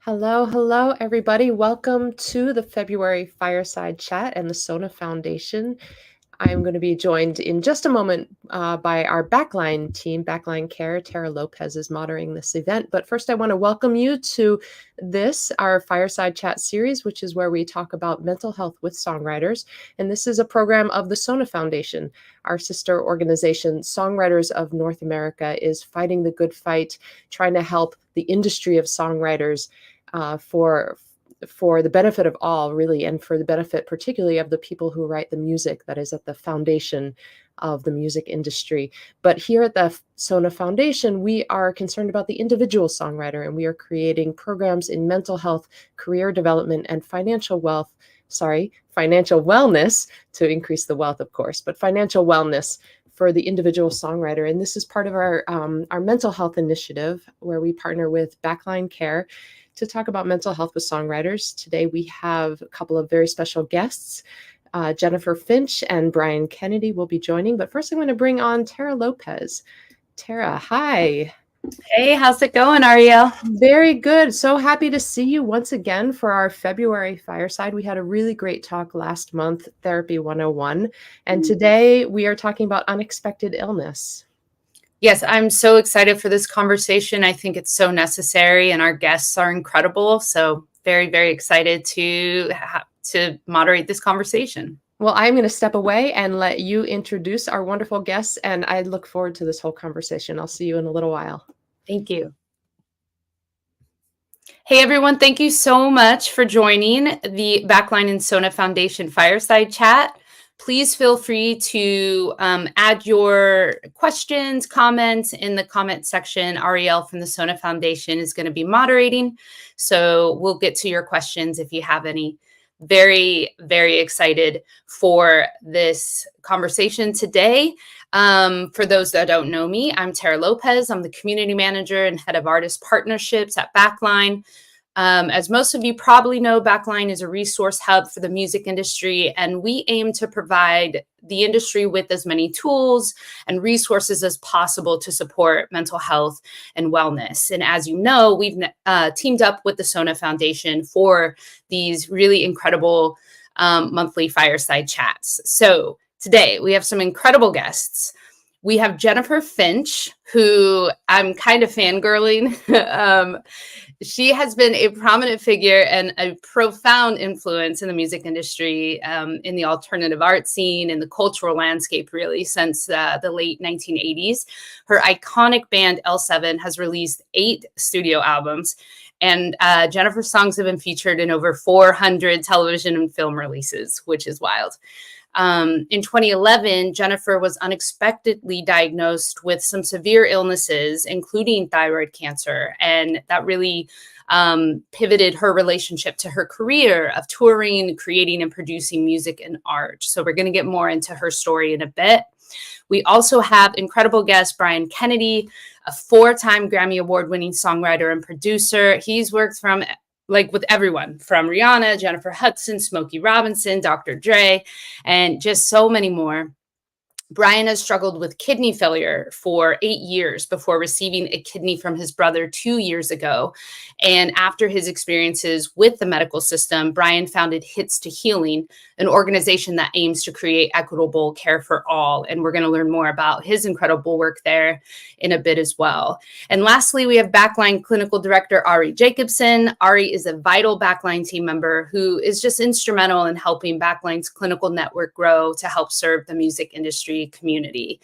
Hello, hello, everybody. Welcome to the February Fireside Chat and the SONA Foundation. I'm going to be joined in just a moment by our Backline team, Backline Care. Terra Lopez is moderating this event. But first, I want to welcome you to our Fireside Chat series, which is where we talk about mental health with songwriters. And this is a program of the SONA Foundation. Our sister organization, Songwriters of North America, is fighting the good fight, trying to help the industry of songwriters for the benefit of all, really, and for the benefit particularly of the people who write the music that is at the foundation of the music industry. But here at the SONA Foundation, we are concerned about the individual songwriter, and we are creating programs in mental health, career development, and financial wellness to increase the wealth, of course, but financial wellness for the individual songwriter. And this is part of our mental health initiative, where we partner with Backline Care to talk about mental health with songwriters. Today, we have a couple of very special guests. Jennifer Finch and Brian Kennedy will be joining. But first, I'm going to bring on Terra Lopez. Terra, hi. Hey, how's it going, Ariel? Very good. So happy to see you once again for our February Fireside. We had a really great talk last month, Therapy 101. And today we are talking about unexpected illness. Yes, I'm so excited for this conversation. I think it's so necessary, and our guests are incredible. So very, very excited to moderate this conversation. Well, I'm going to step away and let you introduce our wonderful guests, and I look forward to this whole conversation. I'll see you in a little while. Thank you. Hey, everyone. Thank you so much for joining the Backline and SONA Foundation Fireside Chat. Please feel free to add your questions, comments in the comment section. Ariel from the SONA Foundation is going to be moderating, so we'll get to your questions if you have any. Very, very excited for this conversation today. For those that don't know me, I'm Terra Lopez. I'm the Community Manager and Head of Artist Partnerships at Backline. As most of you probably know, Backline is a resource hub for the music industry, and we aim to provide the industry with as many tools and resources as possible to support mental health and wellness. And as you know, we've teamed up with the SONA Foundation for these really incredible monthly fireside chats. So today we have some incredible guests. We have Jennifer Finch, who I'm kind of fangirling. She has been a prominent figure and a profound influence in the music industry, in the alternative art scene, in the cultural landscape, really, since the late 1980s. Her iconic band, L7, has released 8 studio albums, and Jennifer's songs have been featured in over 400 television and film releases, which is wild. In 2011, Jennifer was unexpectedly diagnosed with some severe illnesses, including thyroid cancer, and that really pivoted her relationship to her career of touring, creating, and producing music and art. So we're going to get more into her story in a bit. We also have incredible guest Brian Kennedy, a 4-time Grammy Award-winning songwriter and producer. He's worked with everyone from Rihanna, Jennifer Hudson, Smokey Robinson, Dr. Dre, and just so many more. Brian has struggled with kidney failure for 8 years before receiving a kidney from his brother 2 years ago. And after his experiences with the medical system, Brian founded Hits to Healing, an organization that aims to create equitable care for all. And we're going to learn more about his incredible work there in a bit as well. And lastly, we have Backline Clinical Director Ari Jacobson. Ari is a vital Backline team member who is just instrumental in helping Backline's clinical network grow to help serve the music industry community.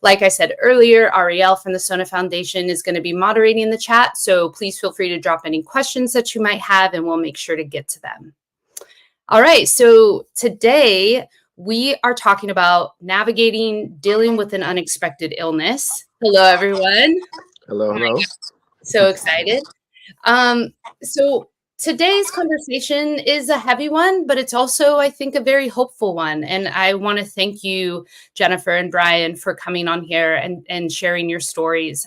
Like I said earlier, Ariel from the SONA Foundation is going to be moderating the chat, so please feel free to drop any questions that you might have, and we'll make sure to get to them. All right, so today we are talking about dealing with an unexpected illness. Hello, everyone. Hello, hello. So excited. So today's conversation is a heavy one, but it's also, I think, a very hopeful one. And I want to thank you, Jennifer and Brian, for coming on here and sharing your stories.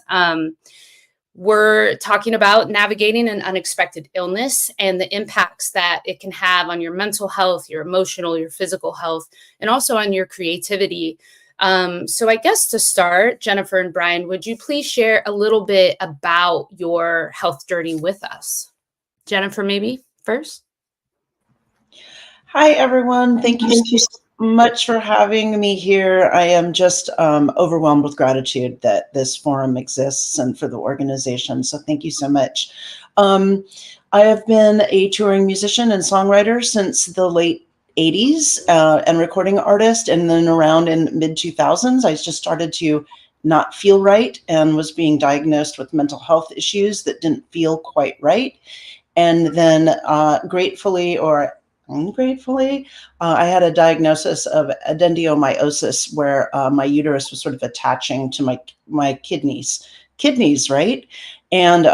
We're talking about navigating an unexpected illness and the impacts that it can have on your mental health, your emotional, your physical health, and also on your creativity. So I guess to start, Jennifer and Brian, would you please share a little bit about your health journey with us? Jennifer, maybe first. Hi, everyone. Thank you so much for having me here. I am just overwhelmed with gratitude that this forum exists and for the organization. So thank you so much. I have been a touring musician and songwriter since the late 80s and recording artist. And then around in mid 2000s, I just started to not feel right and was being diagnosed with mental health issues that didn't feel quite right. And then gratefully or ungratefully, I had a diagnosis of adendomyosis where my uterus was sort of attaching to my kidneys, right? And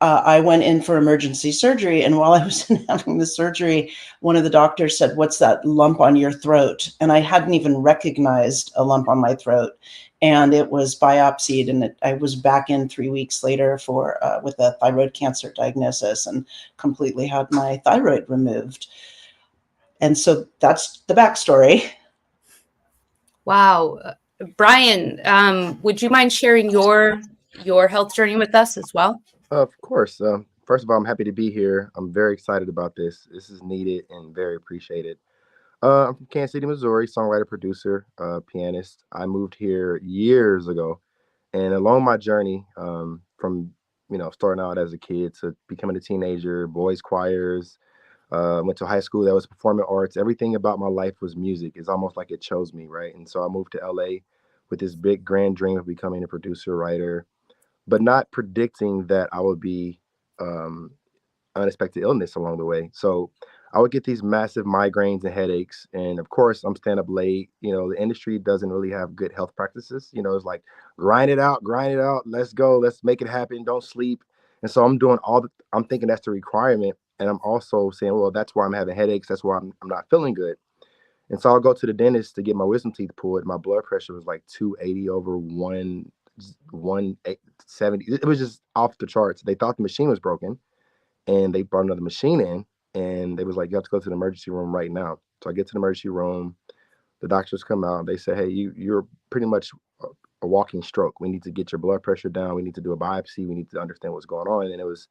I went in for emergency surgery. And while I was having the surgery, one of the doctors said, "What's that lump on your throat?" And I hadn't even recognized a lump on my throat. And it was biopsied, and I was back in 3 weeks later for with a thyroid cancer diagnosis and completely had my thyroid removed. And so that's the backstory. Wow. Brian, would you mind sharing your health journey with us as well? Of course. First of all, I'm happy to be here. I'm very excited about this. This is needed and very appreciated. I'm from Kansas City, Missouri, songwriter, producer, pianist. I moved here years ago. And along my journey, from starting out as a kid to becoming a teenager, boys choirs, went to high school that was performing arts. Everything about my life was music. It's almost like it chose me, right? And so I moved to LA with this big grand dream of becoming a producer, writer, but not predicting that I would be unexpected illness along the way. So I would get these massive migraines and headaches. And of course, I'm staying up late. The industry doesn't really have good health practices. It's like grind it out, let's go, let's make it happen, don't sleep. And so I'm doing I'm thinking that's the requirement. And I'm also saying, well, that's why I'm having headaches. That's why I'm not feeling good. And so I'll go to the dentist to get my wisdom teeth pulled. My blood pressure was like 280 over 170. It was just off the charts. They thought the machine was broken, and they brought another machine in, and they was like, "You have to go to the emergency room right now." So I get to the emergency room. The doctors come out. They say, "Hey, you're pretty much a walking stroke. We need to get your blood pressure down. We need to do a biopsy. We need to understand what's going on." And it was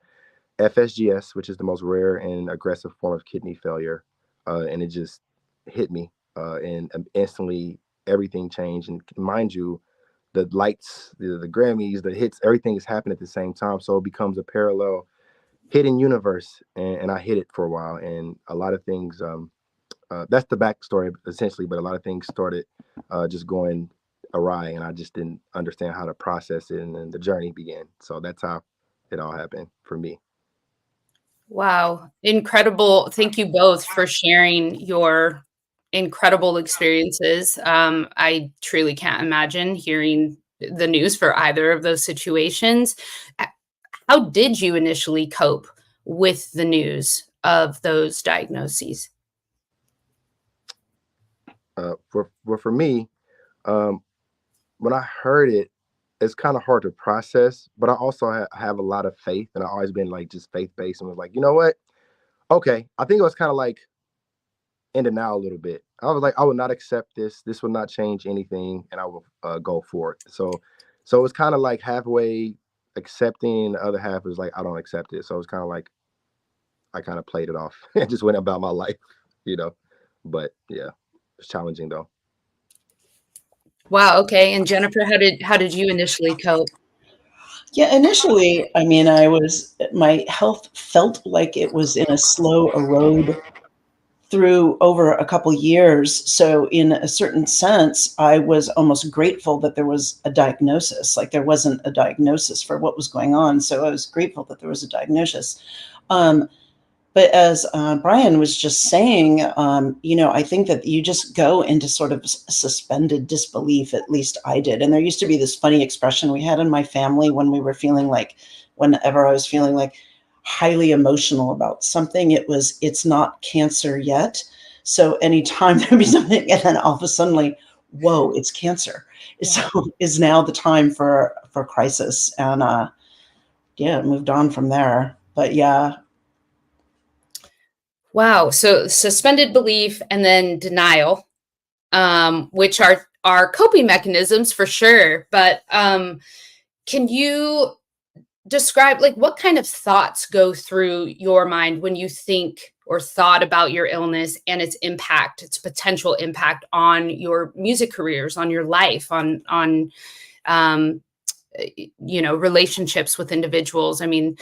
FSGS, which is the most rare and aggressive form of kidney failure. And it just hit me, and instantly everything changed. And mind you, the lights, the Grammys, the hits, everything is happening at the same time. So it becomes a parallel hidden universe. And I hid it for a while. And a lot of things, that's the backstory essentially, but a lot of things started just going awry, and I just didn't understand how to process it. And then the journey began. So that's how it all happened for me. Wow. Incredible. Thank you both for sharing your incredible experiences. I truly can't imagine hearing the news for either of those situations. How did you initially cope with the news of those diagnoses? For me, when I heard it, it's kind of hard to process, but I also have a lot of faith, and I've always been like just faith-based, and was like, you know what? Okay. I think it was kind of like in denial a little bit. I was like, I will not accept this. This will not change anything, and I will go for it. So it was kind of like halfway accepting. The other half was like, I don't accept it. So it was kind of like I kind of played it off and just went about my life, But yeah, it's challenging though. Wow. Okay. And Jennifer, how did you initially cope? Yeah, initially, my health felt like it was in a slow erode through over a couple years. So in a certain sense, I was almost grateful that there was a diagnosis. Like there wasn't a diagnosis for what was going on. So I was grateful that there was a diagnosis. But as Brian was just saying, I think that you just go into sort of suspended disbelief. At least I did. And there used to be this funny expression we had in my family whenever I was feeling like highly emotional about something, it's not cancer yet. So anytime there'd be something, and then all of a sudden, whoa, it's cancer. Yeah. So is now the time for crisis. And moved on from there. But yeah. Wow. So suspended belief and then denial, which are coping mechanisms for sure. But can you describe, like, what kind of thoughts go through your mind when you think or thought about your illness and its impact, its potential impact on your music careers, on your life, on um, relationships with individuals? I mean,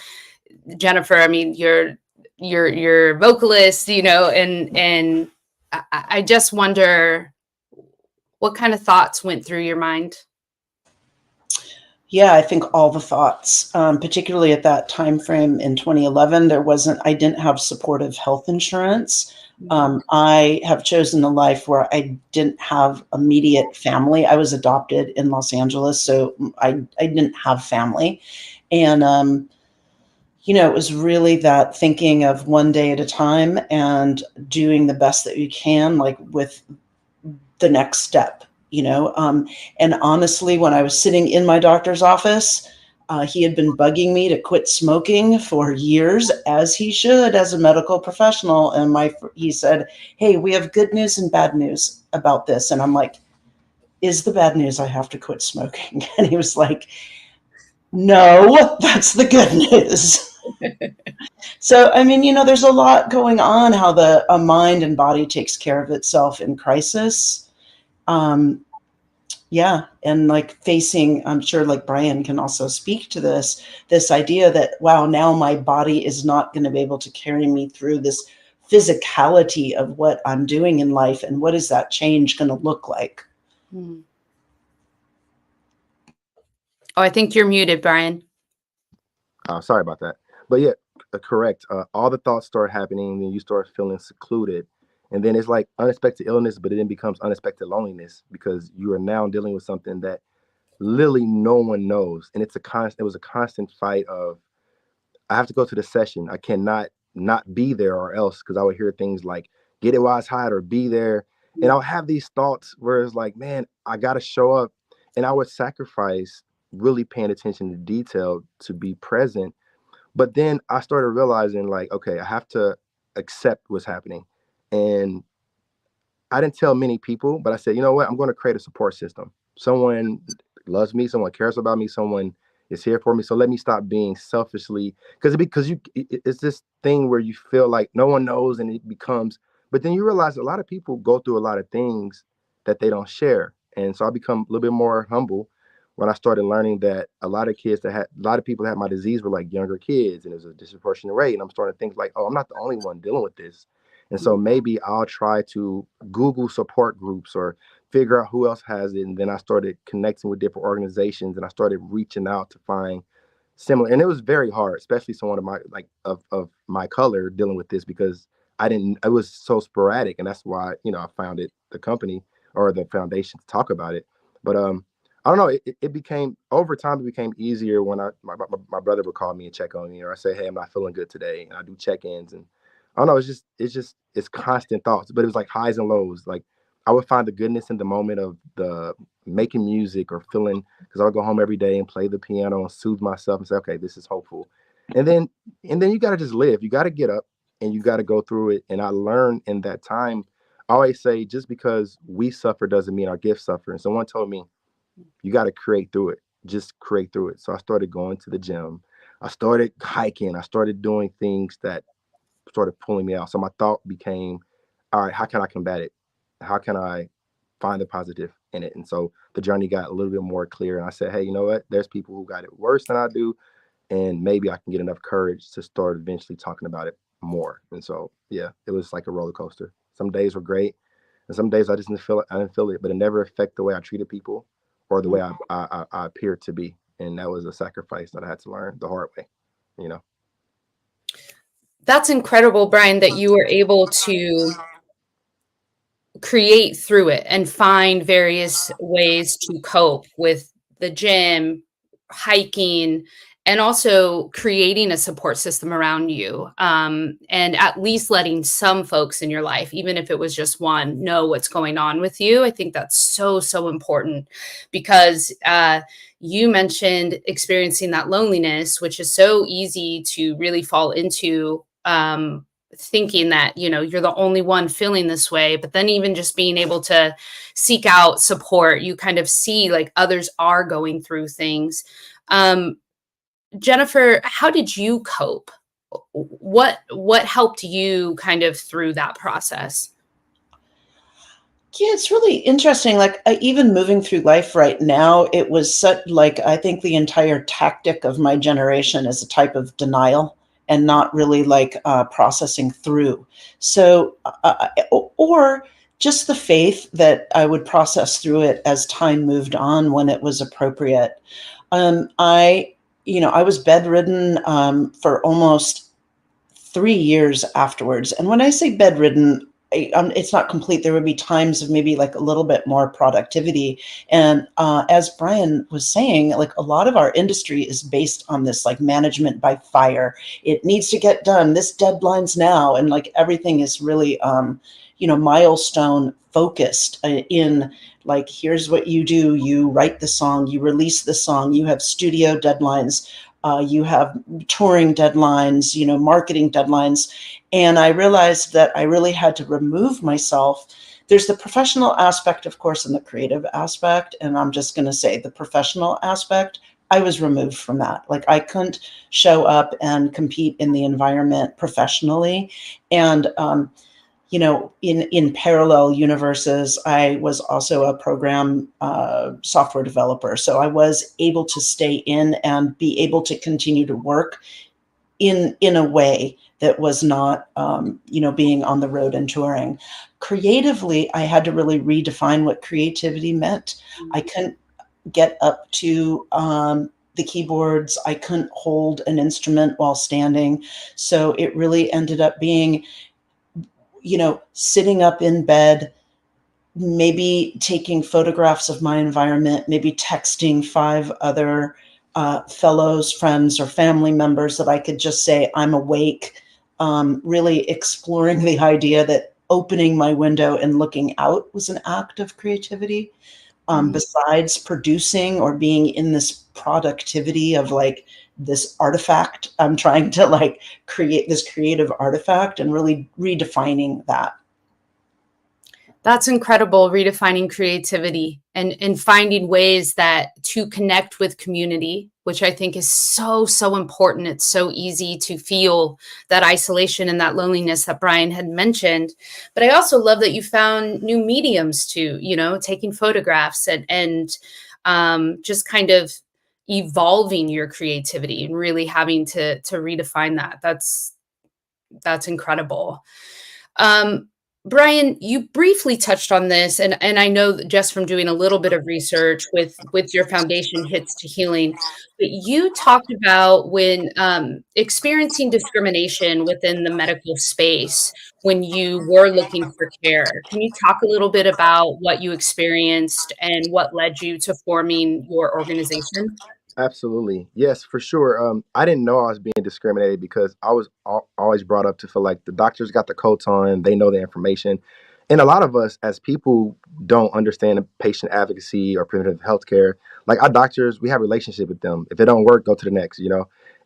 Jennifer, I mean, you're vocalist, and I just wonder what kind of thoughts went through your mind. Yeah, I think all the thoughts, particularly at that time frame in 2011, I didn't have supportive health insurance. I have chosen a life where I didn't have immediate family. I was adopted in Los Angeles, so I didn't have family. And, it was really that thinking of one day at a time and doing the best that you can, like with the next step. And honestly, when I was sitting in my doctor's office, he had been bugging me to quit smoking for years, as he should, as a medical professional. And he said, "Hey, we have good news and bad news about this." And I'm like, "Is the bad news I have to quit smoking?" And he was like, "No, that's the good news." So, I mean, there's a lot going on, how the mind and body takes care of itself in crisis. Yeah. And like facing, I'm sure like Brian can also speak to this idea that, wow, now my body is not going to be able to carry me through this physicality of what I'm doing in life. And what is that change going to look like? Oh, I think you're muted, Brian. Sorry about that. But yeah, correct. All the thoughts start happening, and then you start feeling secluded. And then it's like unexpected illness, but it then becomes unexpected loneliness because you are now dealing with something that literally no one knows. And it was a constant fight of, I have to go to the session. I cannot not be there or else, because I would hear things like, get it while it's hot or be there. And I'll have these thoughts where it's like, man, I got to show up. And I would sacrifice really paying attention to detail to be present. But then I started realizing, like, okay, I have to accept what's happening. And I didn't tell many people, but I said, you know what? I'm going to create a support system. Someone loves me, someone cares about me, someone is here for me. So let me stop being selfishly, because it's this thing where you feel like no one knows, and it becomes, but then you realize a lot of people go through a lot of things that they don't share. And so I become a little bit more humble when I started learning that a lot of people that had my disease were like younger kids, and it was a disproportionate rate. And I'm starting to think like, oh, I'm not the only one dealing with this. And so maybe I'll try to Google support groups or figure out who else has it. And then I started connecting with different organizations, and I started reaching out to find similar. And it was very hard, especially someone of my of my color dealing with this, because it was so sporadic. And that's why, I founded the company or the foundation to talk about it. But I don't know, it became, over time, it became easier when my brother would call me and check on me, or I say, hey, I'm not feeling good today. And I do check-ins, and I don't know, it's constant thoughts, but it was like highs and lows. Like I would find the goodness in the moment of the making music or feeling, because I would go home every day and play the piano and soothe myself and say, okay, this is hopeful. And then you got to just live. You got to get up and you got to go through it. And I learned in that time, I always say, just because we suffer doesn't mean our gifts suffer. And someone told me, you got to create through it. Just create through it. So I started going to the gym. I started hiking. I started doing things that started pulling me out. So my thought became, all right, how can I combat it? How can I find the positive in it? And so the journey got a little bit more clear. And I said, hey, you know what? There's people who got it worse than I do. And maybe I can get enough courage to start eventually talking about it more. And so, yeah, it was like a roller coaster. Some days were great, and some days I just didn't feel it. I didn't feel it, but it never affected the way I treated people or the way I appeared to be. And that was a sacrifice that I had to learn the hard way, That's incredible, Brian, that you were able to create through it and find various ways to cope with the gym, hiking, and also creating a support system around you, and at least letting some folks in your life, even if it was just one, know what's going on with you. I think that's so, so important, because you mentioned experiencing that loneliness, which is so easy to really fall into, thinking that, you're the only one feeling this way. But then even just being able to seek out support, you kind of see like others are going through things. Jennifer, how did you cope? What helped you kind of through that process? Yeah, it's really interesting. Like even moving through life right now, it was such like I think the entire tactic of my generation is a type of denial and not really like processing through. So, or just the faith that I would process through it as time moved on when it was appropriate. I, I was bedridden for almost 3 years afterwards. And when I say bedridden, it's not complete. There would be times of maybe like a little bit more productivity. And as Brian was saying, like a lot of our industry is based on this like management by fire. It needs to get done. This deadline's now. And like everything is really, milestone focused in like, here's what you do. You write the song, you release the song, you have studio deadlines. You have touring deadlines, marketing deadlines. And I realized that I really had to remove myself. There's the professional aspect, of course, and the creative aspect. And I'm just going to say the professional aspect, I was removed from that. Like I couldn't show up and compete in the environment professionally. And, in parallel universes, I was also a program software developer. So I was able to stay in and be able to continue to work in a way that was not, being on the road and touring. Creatively, I had to really redefine what creativity meant. I couldn't get up to the keyboards. I couldn't hold an instrument while standing. So it really ended up being sitting up in bed, maybe taking photographs of my environment, maybe texting 5 other fellows, friends, or family members that I could just say, I'm awake, really exploring the idea that opening my window and looking out was an act of creativity. Besides producing or being in this productivity of like this artifact, I'm trying to like create this creative artifact and really redefining that. That's incredible, redefining creativity and finding ways that to connect with community, which I think is so, so important. It's so easy to feel that isolation and that loneliness that Brian had mentioned. But I also love that you found new mediums to, taking photographs and just kind of evolving your creativity and really having to redefine that. That's incredible. Brian, you briefly touched on this, and I know that just from doing a little bit of research with your foundation, Hits to Healing, but you talked about when experiencing discrimination within the medical space when you were looking for care. Can you talk a little bit about what you experienced and what led you to forming your organization? Absolutely. Yes, for sure. I didn't know I was being discriminated because I was always brought up to feel like the doctors got the coats on, they know the information. And a lot of us as people don't understand the patient advocacy or preventive healthcare. Like our doctors, we have a relationship with them. If it don't work, go to the next.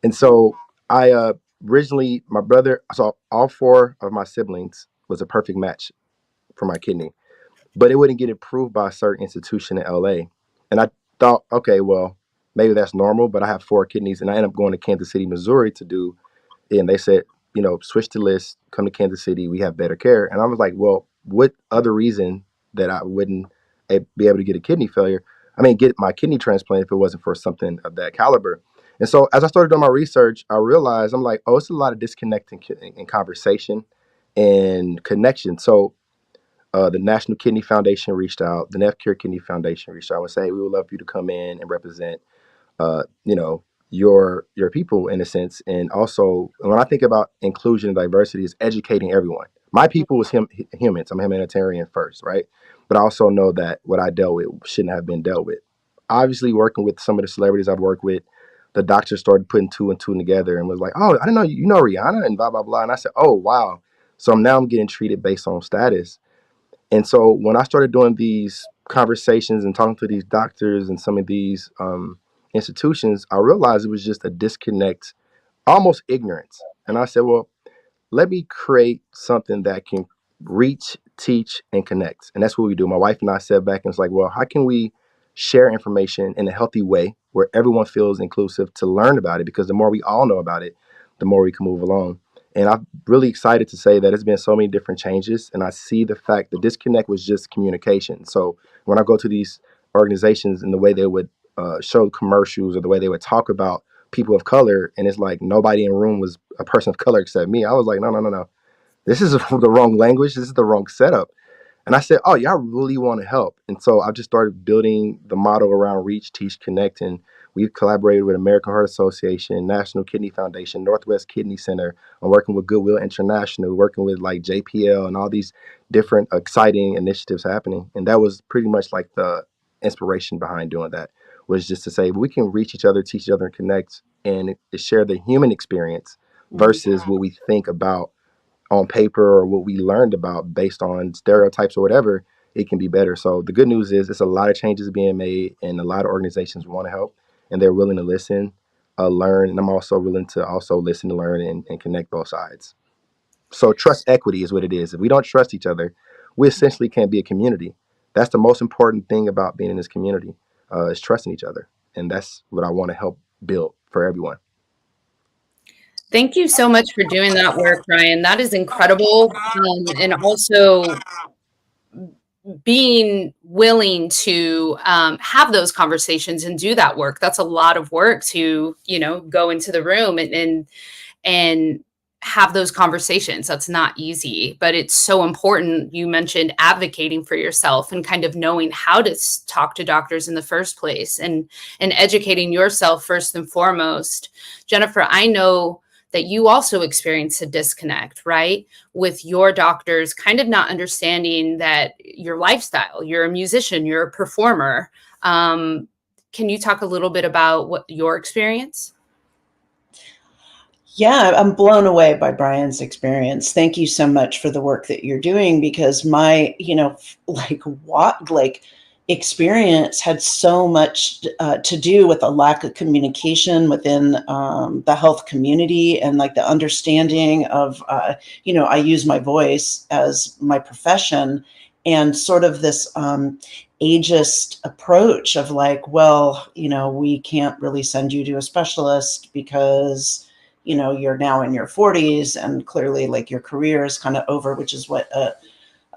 And so I originally, my brother, so all 4 of my siblings was a perfect match for my kidney, but it wouldn't get approved by a certain institution in LA. And I thought, okay, well, maybe that's normal, but I have 4 kidneys and I ended up going to Kansas City, Missouri to do it. And they said, switch the list, come to Kansas City, we have better care. And I was like, well, what other reason that I wouldn't be able to get a kidney failure? I mean, get my kidney transplant if it wasn't for something of that caliber. And so as I started doing my research, I realized I'm like, oh, it's a lot of disconnect in conversation and connection. So the National Kidney Foundation reached out, the Cure Kidney Foundation reached out and said, hey, we would love you to come in and represent, your people in a sense. And also, when I think about inclusion and diversity, is educating everyone. My people was humans. I'm humanitarian first, right? But I also know that what I dealt with shouldn't have been dealt with. Obviously, working with some of the celebrities I've worked with, the doctor started putting 2 and 2 together and was like, oh, I didn't know you know Rihanna and blah, blah, blah. And I said, oh, wow. So now I'm getting treated based on status. And so when I started doing these conversations and talking to these doctors and some of these institutions, I realized it was just a disconnect, almost ignorance. And I said, well, let me create something that can reach, teach, and connect. And that's what we do. My wife and I sat back and was like, well, how can we share information in a healthy way where everyone feels inclusive to learn about it, because the more we all know about it, the more we can move along. And I'm really excited to say that it's been so many different changes. And I see the fact the disconnect was just communication. So when I go to these organizations and the way they would show commercials or the way they would talk about people of color, and it's like nobody in the room was a person of color except me. I was like, no, no, no, no. This is the wrong language. This is the wrong setup. And I said, oh, y'all really want to help. And so I've just started building the model around Reach, Teach, Connect. And we've collaborated with American Heart Association, National Kidney Foundation, Northwest Kidney Center. I'm working with Goodwill International, working with like JPL and all these different exciting initiatives happening. And that was pretty much like the inspiration behind doing that, was just to say we can reach each other, teach each other, and connect, and share the human experience versus what we think about on paper or what we learned about based on stereotypes or whatever. It can be better. So the good news is it's a lot of changes being made, and a lot of organizations want to help, and they're willing to listen, learn, and I'm also willing to also listen to learn and connect both sides. So trust equity is what it is. If we don't trust each other, we essentially can't be a community. That's the most important thing about being in this community, is trusting each other. And that's what I want to help build for everyone. Thank you so much for doing that work, Ryan. That is incredible. And also being willing to have those conversations and do that work. That's a lot of work to, go into the room and have those conversations. That's not easy, but it's so important. You mentioned advocating for yourself and kind of knowing how to talk to doctors in the first place, and educating yourself first and foremost. Jennifer, I know that you also experienced a disconnect, right? With your doctors kind of not understanding that your lifestyle, you're a musician, you're a performer. Can you talk a little bit about what your experience? Yeah, I'm blown away by Brian's experience. Thank you so much for the work that you're doing, because my, experience had so much to do with a lack of communication within the health community, and like the understanding of, I use my voice as my profession, and sort of this ageist approach of like, well, we can't really send you to a specialist because you're now in your 40s and clearly like your career is kind of over, which is what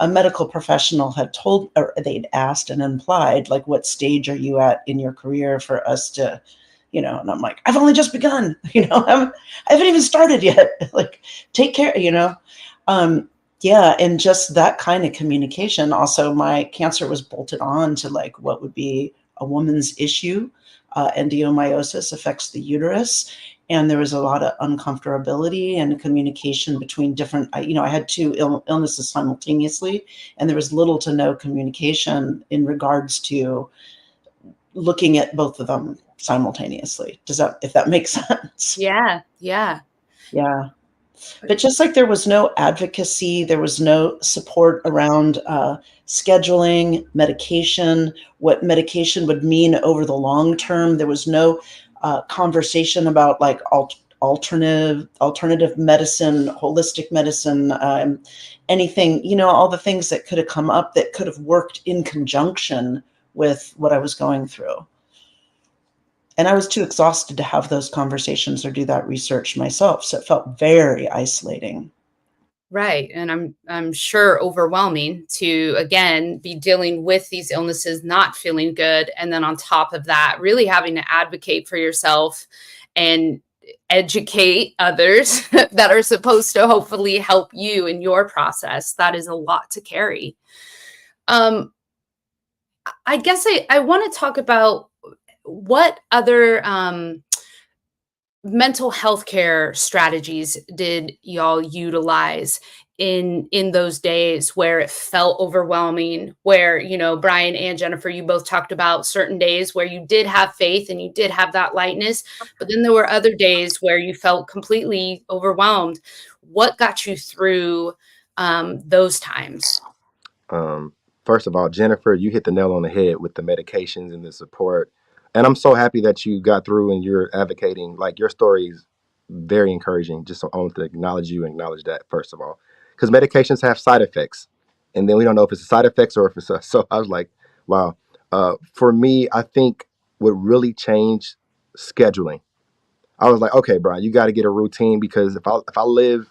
a medical professional had told, or they'd asked and implied, like, what stage are you at in your career for us to, and I'm like, I've only just begun, I haven't even started yet. Like, take care, yeah. And just that kind of communication. Also, my cancer was bolted on to like what would be a woman's issue. Endometriosis affects the uterus. And there was a lot of uncomfortability and communication between different, I had two illnesses simultaneously, and there was little to no communication in regards to looking at both of them simultaneously. If that makes sense? Yeah. But just like there was no advocacy, there was no support around scheduling, medication, what medication would mean over the long term. There was no conversation about like alternative medicine, holistic medicine, anything, all the things that could have come up that could have worked in conjunction with what I was going through. And I was too exhausted to have those conversations or do that research myself. So it felt very isolating. Right. And I'm sure overwhelming to, again, be dealing with these illnesses, not feeling good. And then on top of that, really having to advocate for yourself and educate others that are supposed to hopefully help you in your process. That is a lot to carry. I guess I want to talk about what other mental health care strategies did y'all utilize in those days where it felt overwhelming, where, Brian and Jennifer, you both talked about certain days where you did have faith and you did have that lightness, but then there were other days where you felt completely overwhelmed. What got you through those times? First of all, Jennifer, you hit the nail on the head with the medications and the support. And I'm so happy that you got through and you're advocating. Like, your story is very encouraging. Just so I want to acknowledge you and acknowledge that, first of all, because medications have side effects, and then we don't know if it's side effects or if it's so I was like, wow. For me, I think what really changed scheduling. I was like, okay, Brian, you got to get a routine, because if I live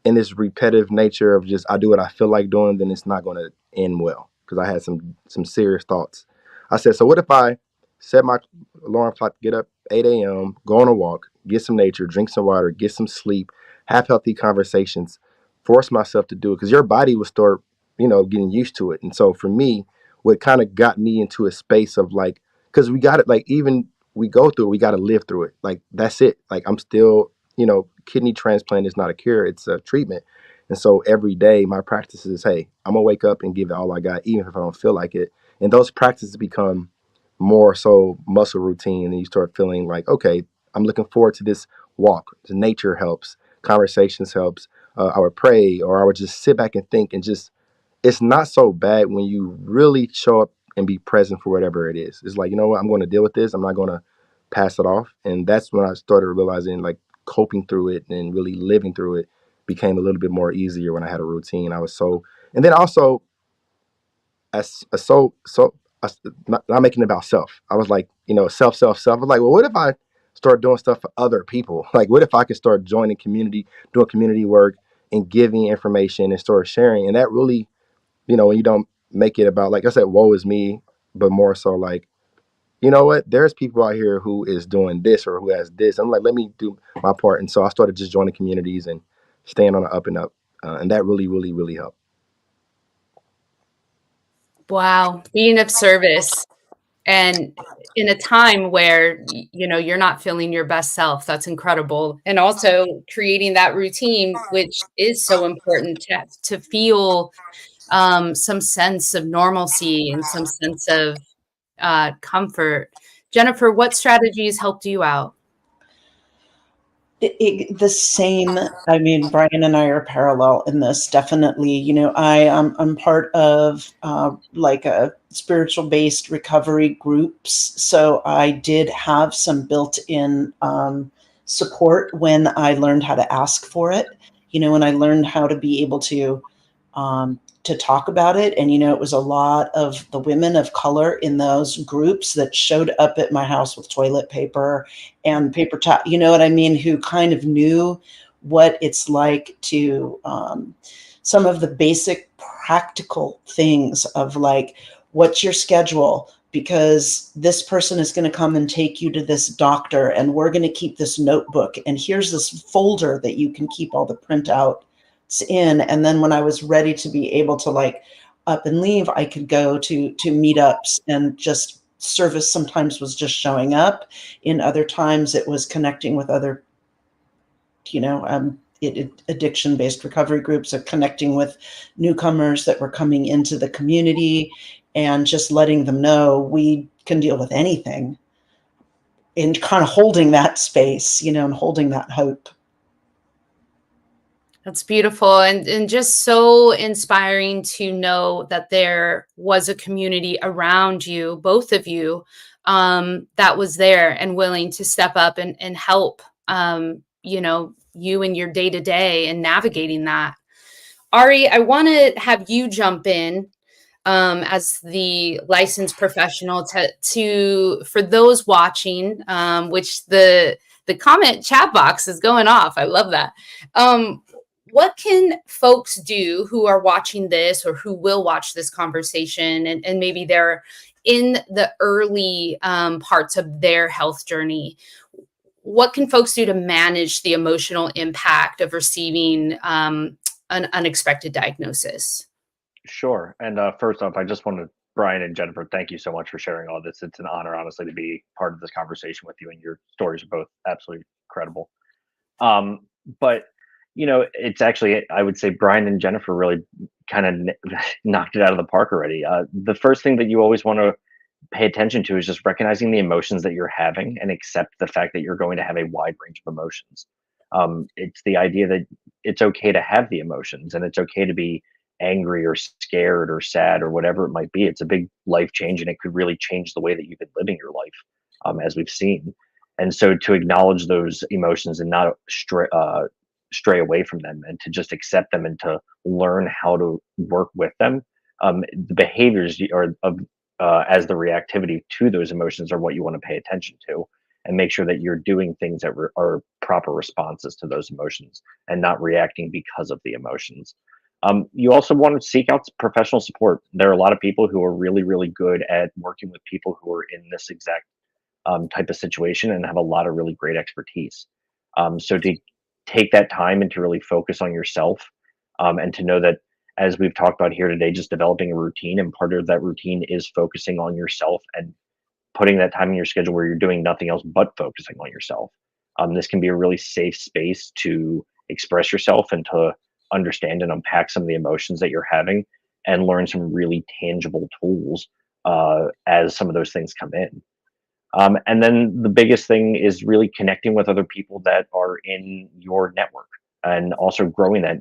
in this repetitive nature of just I do what I feel like doing, then it's not going to end well. Because I had some serious thoughts. I said, so what if I set my alarm clock to get up 8 a.m., go on a walk, get some nature, drink some water, get some sleep, have healthy conversations, force myself to do it, because your body will start, getting used to it. And so for me, what kind of got me into a space of like, because we got it, like even we go through it, we got to live through it. Like that's it. Like I'm still, kidney transplant is not a cure, it's a treatment. And so every day my practice is, hey, I'm gonna wake up and give it all I got, even if I don't feel like it. And those practices become more so muscle routine, and you start feeling like, okay, I'm looking forward to this walk. Nature helps, conversations helps. I would pray, or I would just sit back and think, and just, it's not so bad when you really show up and be present for whatever it is. It's like, you know what, I'm going to deal with this. I'm not going to pass it off. And that's when I started realizing, like, coping through it and really living through it became a little bit more easier when I had a routine. I was so, and then also not making it about self. I was like, self. I was like, well, what if I start doing stuff for other people? Like, what if I could start joining community, doing community work, and giving information and start sharing? And that really, when you don't make it about, like I said, woe is me, but more so like, you know what, there's people out here who is doing this or who has this. I'm like, let me do my part. And so I started just joining communities and staying on the up and up. And that really, really, really helped. Wow, being of service, and in a time where you're not feeling your best self, that's incredible. And also creating that routine, which is so important to feel some sense of normalcy and some sense of comfort. Jennifer, what strategies helped you out? The same. I mean, Brian and I are parallel in this, definitely. I'm part of like a spiritual based recovery groups, so I did have some built-in support when I learned how to ask for it. When I learned how to be able to talk about it. And, it was a lot of the women of color in those groups that showed up at my house with toilet paper and paper towel, you know what I mean, who kind of knew what it's like to some of the basic practical things of like, what's your schedule? Because this person is going to come and take you to this doctor, and we're going to keep this notebook, and here's this folder that you can keep all the printouts in. And then when I was ready to be able to like up and leave, I could go to meetups, and just service sometimes was just showing up. In other times it was connecting with other, addiction-based recovery groups, of connecting with newcomers that were coming into the community, and just letting them know we can deal with anything, and kind of holding that space, and holding that hope. That's beautiful, and just so inspiring to know that there was a community around you, both of you, that was there and willing to step up and help, you in your day-to-day and navigating that. Ari, I want to have you jump in as the licensed professional to for those watching, which the comment chat box is going off. I love that. What can folks do who are watching this, or who will watch this conversation, and maybe they're in the early parts of their health journey? What can folks do to manage the emotional impact of receiving an unexpected diagnosis? Sure. And first off, I just want to, Brian and Jennifer, thank you so much for sharing all this. It's an honor, honestly, to be part of this conversation with you, and your stories are both absolutely incredible. But, it's actually, I would say Brian and Jennifer really kind of knocked it out of the park already. The first thing that you always want to pay attention to is just recognizing the emotions that you're having, and accept the fact that you're going to have a wide range of emotions. It's the idea that it's okay to have the emotions, and it's okay to be angry or scared or sad or whatever it might be. It's a big life change, and it could really change the way that you've been living your life, as we've seen. And so to acknowledge those emotions and not stray away from them, and to just accept them, and to learn how to work with them. The behaviors as the reactivity to those emotions are what you want to pay attention to, and make sure that you're doing things that are proper responses to those emotions and not reacting because of the emotions. You also want to seek out professional support. There are a lot of people who are really, really good at working with people who are in this exact type of situation and have a lot of really great expertise. So to take that time and to really focus on yourself, and to know that, as we've talked about here today, just developing a routine, and part of that routine is focusing on yourself and putting that time in your schedule where you're doing nothing else but focusing on yourself. This can be a really safe space to express yourself and to understand and unpack some of the emotions that you're having, and learn some really tangible tools as some of those things come in. And then the biggest thing is really connecting with other people that are in your network, and also growing that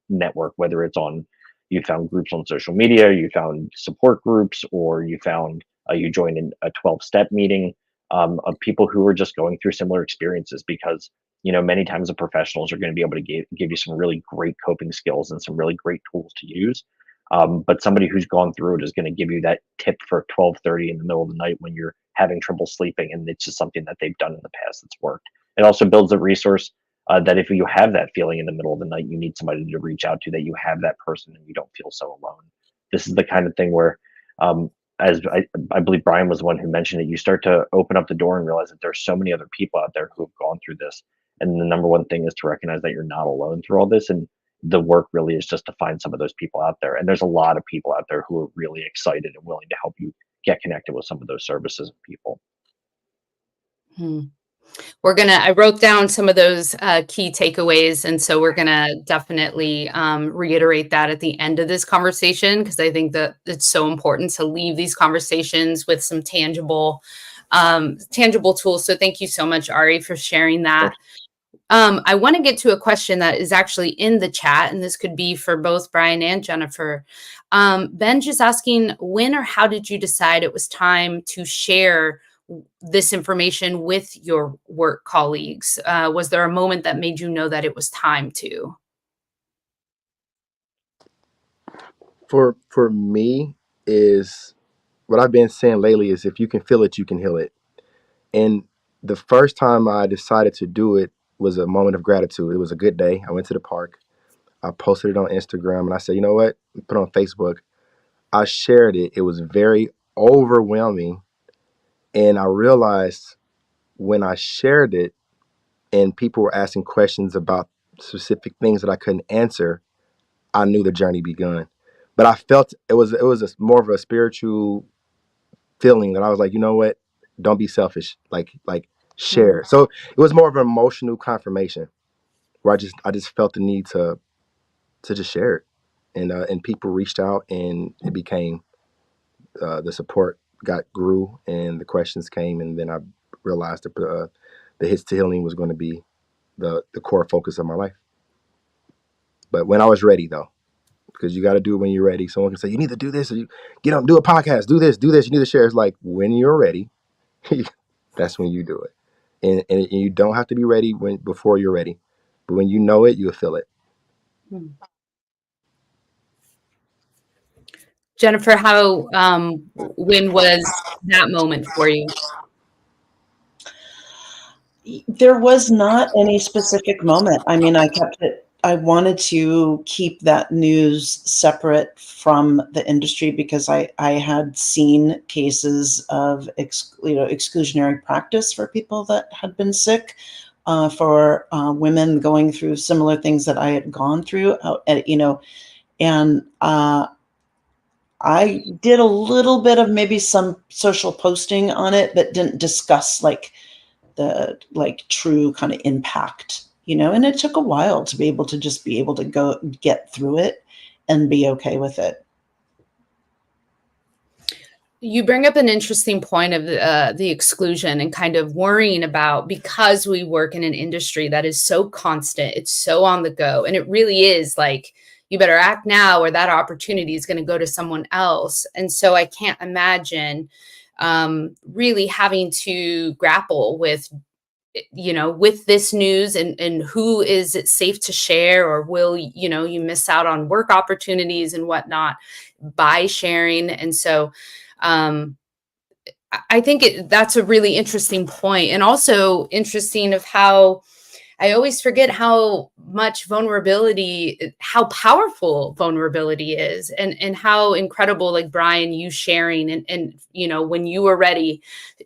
network, whether it's on, you found groups on social media, you found support groups, or you found you joined in a 12-step meeting of people who are just going through similar experiences, because many times the professionals are going to be able to give you some really great coping skills and some really great tools to use. But somebody who's gone through it is going to give you that tip for 12:30 in the middle of the night when you're having trouble sleeping, and it's just something that they've done in the past that's worked. It also builds a resource that if you have that feeling in the middle of the night, you need somebody to reach out to, that you have that person and you don't feel so alone. This is the kind of thing where, as I believe Brian was the one who mentioned it, you start to open up the door and realize that there's so many other people out there who have gone through this. And the number one thing is to recognize that you're not alone through all this. And the work really is just to find some of those people out there. And there's a lot of people out there who are really excited and willing to help you get connected with some of those services and people. I wrote down some of those key takeaways. And so we're going to definitely reiterate that at the end of this conversation, because I think that it's so important to leave these conversations with some tangible tools. So thank you so much, Ari, for sharing that. I want to get to a question that is actually in the chat, and this could be for both Brian and Jennifer. Benj is asking, when or how did you decide it was time to share this information with your work colleagues? Was there a moment that made you know that it was time to? For me, is what I've been saying lately is, if you can feel it, you can heal it. And the first time I decided to do it was a moment of gratitude. It was a good day. I went to the park. I posted it on Instagram, and I said, you know what? Put it on Facebook. I shared it. It was very overwhelming. And I realized when I shared it and people were asking questions about specific things that I couldn't answer, I knew the journey begun. But I felt it was more of a spiritual feeling that I was like, you know what? Don't be selfish. Like share. So it was more of an emotional confirmation where I just felt the need to just share it, and people reached out, and it became the support grew, and the questions came, and then I realized that the Hits to Healing was going to be the core focus of my life. But when I was ready, though, because you got to do it when you're ready. Someone can say, you need to do this, or you get up, do a podcast, do this, you need to share. It's like, when you're ready, that's when you do it. And you don't have to be ready before you're ready. But when you know it, you'll feel it. Jennifer, when was that moment for you? There was not any specific moment. I mean, I wanted to keep that news separate from the industry, because I had seen cases of exclusionary practice for people that had been sick, for women going through similar things that I had gone through, and I did a little bit of maybe some social posting on it, but didn't discuss the true kind of impact, and it took a while to be able to go get through it and be okay with it. You bring up an interesting point of the exclusion and kind of worrying about, because we work in an industry that is so constant, it's so on the go, and it really is like, you better act now or that opportunity is going to go to someone else. And so I can't imagine really having to grapple with this news and who is it safe to share, or will, you miss out on work opportunities and whatnot by sharing. And so I think that's a really interesting point, and also interesting of how I always forget how much vulnerability, how powerful vulnerability is, and how incredible, like Brian, you sharing and you know, when you were ready,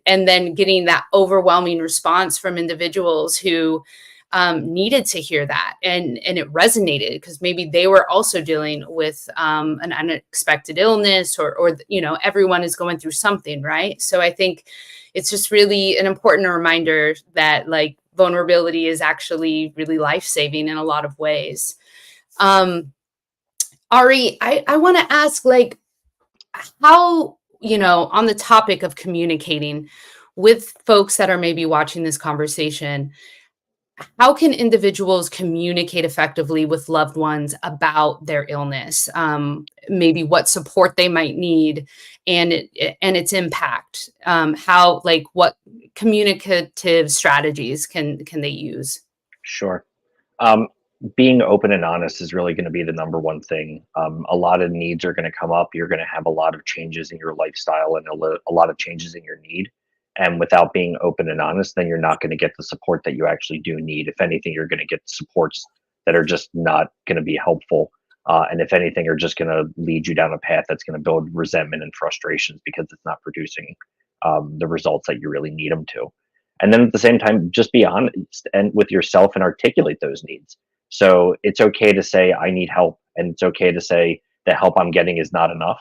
and then getting that overwhelming response from individuals who needed to hear that, and it resonated because maybe they were also dealing with an unexpected illness, or you know, everyone is going through something, right? So I think it's just really an important reminder that like vulnerability is actually really life-saving in a lot of ways. Ari, I want to ask, like, how, you know, on the topic of communicating with folks that are maybe watching this conversation, how can individuals communicate effectively with loved ones about their illness? Maybe what support they might need, and its impact. How, like, what communicative strategies can they use? Sure. Being open and honest is really going to be the number one thing. A lot of needs are going to come up. You're going to have a lot of changes in your lifestyle and a lot of changes in your need. And without being open and honest, then you're not going to get the support that you actually do need. If anything, you're going to get supports that are just not going to be helpful. And if anything, are just going to lead you down a path that's going to build resentment and frustrations because it's not producing the results that you really need them to. And then at the same time, just be honest and with yourself and articulate those needs. So it's okay to say, I need help. And it's okay to say the help I'm getting is not enough.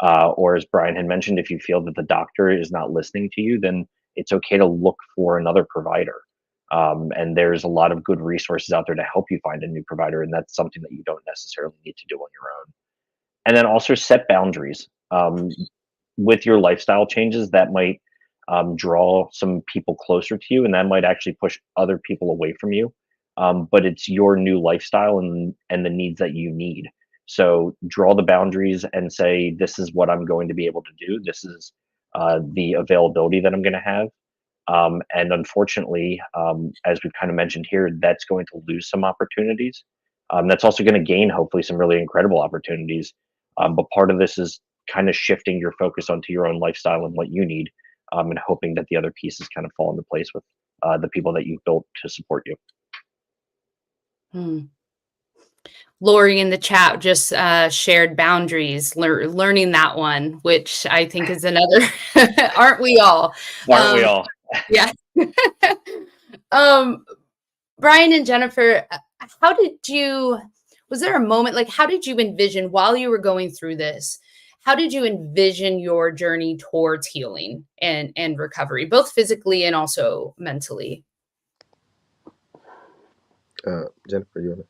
Or as Brian had mentioned, if you feel that the doctor is not listening to you, then it's okay to look for another provider. And there's a lot of good resources out there to help you find a new provider. And that's something that you don't necessarily need to do on your own. And then also set boundaries with your lifestyle changes that might draw some people closer to you, and that might actually push other people away from you. But it's your new lifestyle and the needs that you need. So draw the boundaries and say, this is what I'm going to be able to do. This is the availability that I'm going to have. And unfortunately, as we've kind of mentioned here, that's going to lose some opportunities. That's also going to gain, hopefully, some really incredible opportunities. But part of this is kind of shifting your focus onto your own lifestyle and what you need, and hoping that the other pieces kind of fall into place with the people that you've built to support you. Lori in the chat just shared boundaries, learning that one, which I think is another, aren't we all? Aren't we all? Yeah. Brian and Jennifer, was there a moment, like, how did you envision while you were going through this? How did you envision your journey towards healing and recovery, both physically and also mentally? Jennifer, you want to?